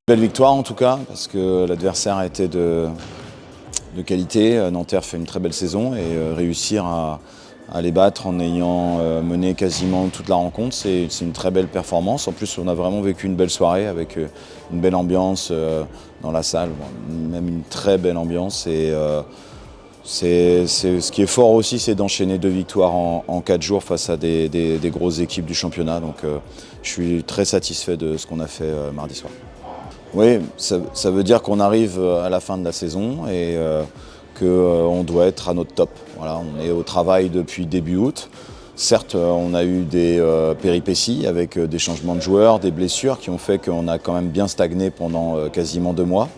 Belle victoire en tout cas, parce que l'adversaire était de qualité. Nanterre fait une très belle saison et réussir à les battre en ayant mené quasiment toute la rencontre, c'est une très belle performance. En plus, on a vraiment vécu une belle soirée avec une belle ambiance dans la salle, même une très belle ambiance. Et ce qui est fort aussi, c'est d'enchaîner 2 victoires en 4 jours face à des grosses équipes du championnat. Donc je suis très satisfait de ce qu'on a fait mardi soir. Oui, ça veut dire qu'on arrive à la fin de la saison et qu'on doit être à notre top. Voilà, on est au travail depuis début août. Certes, on a eu des péripéties avec des changements de joueurs, des blessures qui ont fait qu'on a quand même bien stagné pendant quasiment 2 mois.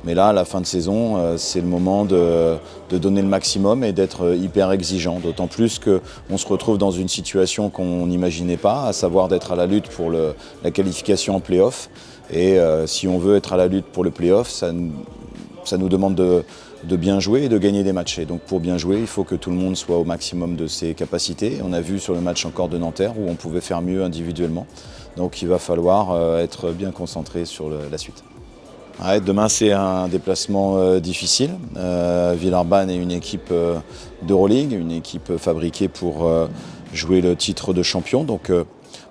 Mais là, à la fin de saison, c'est le moment de donner le maximum et d'être hyper exigeant. D'autant plus qu'on se retrouve dans une situation qu'on n'imaginait pas, à savoir d'être à la lutte pour la qualification en play-off. Et si on veut être à la lutte pour le play-off, ça nous demande de bien jouer et de gagner des matchs. Et donc pour bien jouer, il faut que tout le monde soit au maximum de ses capacités. On a vu sur le match encore de Nanterre où on pouvait faire mieux individuellement. Donc il va falloir être bien concentré sur la suite. Ouais, demain c'est un déplacement difficile. Villeurbanne est une équipe d'Euroleague, une équipe fabriquée pour jouer le titre de champion. Donc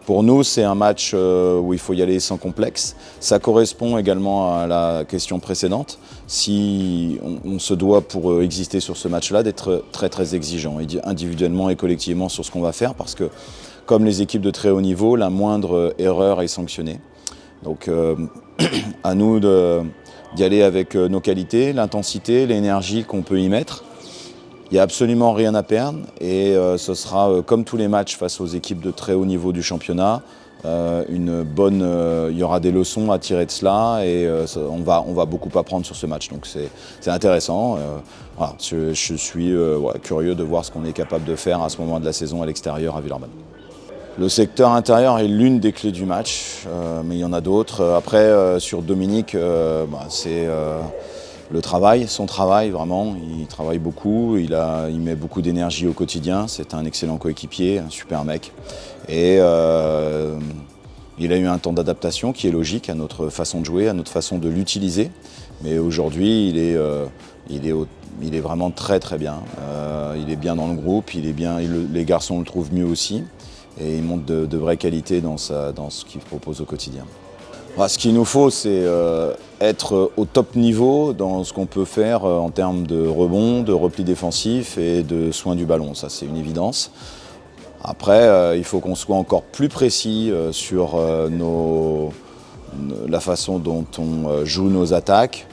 pour nous c'est un match où il faut y aller sans complexe. Ça correspond également à la question précédente. Si on se doit pour exister sur ce match-là d'être très très exigeant, individuellement et collectivement sur ce qu'on va faire parce que comme les équipes de très haut niveau, la moindre erreur est sanctionnée. Donc à nous d'y aller avec nos qualités, l'intensité, l'énergie qu'on peut y mettre. Il n'y a absolument rien à perdre et ce sera comme tous les matchs face aux équipes de très haut niveau du championnat. Il y aura des leçons à tirer de cela et on va beaucoup apprendre sur ce match. Donc c'est intéressant. Voilà, je suis curieux de voir ce qu'on est capable de faire à ce moment de la saison à l'extérieur à Villeurbanne. Le secteur intérieur est l'une des clés du match, mais il y en a d'autres. Après, sur Dominique, c'est le travail, son travail vraiment. Il travaille beaucoup, il met beaucoup d'énergie au quotidien. C'est un excellent coéquipier, un super mec. Et il a eu un temps d'adaptation qui est logique à notre façon de jouer, à notre façon de l'utiliser. Mais aujourd'hui, il est vraiment très très bien. Il est bien dans le groupe, les garçons le trouvent mieux aussi. Et il montre de vraies qualités dans ce qu'il propose au quotidien. Ce qu'il nous faut, c'est être au top niveau dans ce qu'on peut faire en termes de rebond, de repli défensif et de soin du ballon. Ça, c'est une évidence. Après, il faut qu'on soit encore plus précis sur la façon dont on joue nos attaques,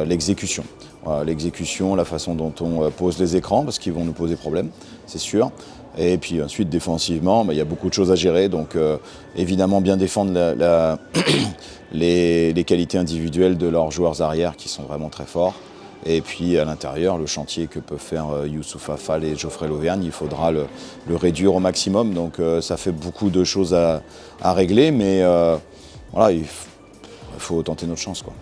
l'exécution. Voilà, l'exécution, la façon dont on pose les écrans, parce qu'ils vont nous poser problème, c'est sûr. Et puis ensuite, défensivement, il y a beaucoup de choses à gérer. Donc évidemment, bien défendre les qualités individuelles de leurs joueurs arrière qui sont vraiment très forts. Et puis à l'intérieur, le chantier que peuvent faire Youssouf Affal et Geoffrey Lauvergne, il faudra le réduire au maximum. Donc ça fait beaucoup de choses à régler, mais voilà, il faut tenter notre chance, quoi.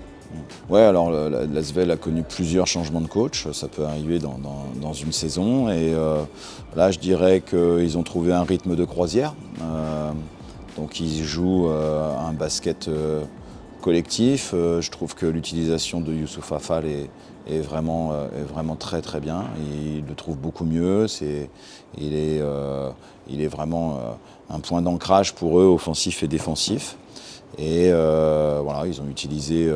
Ouais, alors l'Asvel a connu plusieurs changements de coach, ça peut arriver dans une saison et là je dirais qu'ils ont trouvé un rythme de croisière, donc ils jouent un basket collectif. Je trouve que l'utilisation de Youssouf Affal est vraiment très très bien, il le trouve beaucoup mieux, il est vraiment un point d'ancrage pour eux, offensif et défensif. Et voilà, ils ont utilisé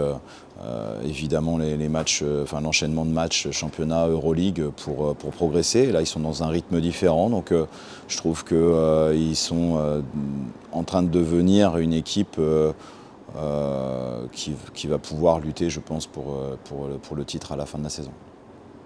évidemment les matchs, l'enchaînement de matchs championnat Euroleague pour progresser. Et là, ils sont dans un rythme différent, donc je trouve qu'ils sont en train de devenir une équipe qui va pouvoir lutter, je pense, pour le titre à la fin de la saison.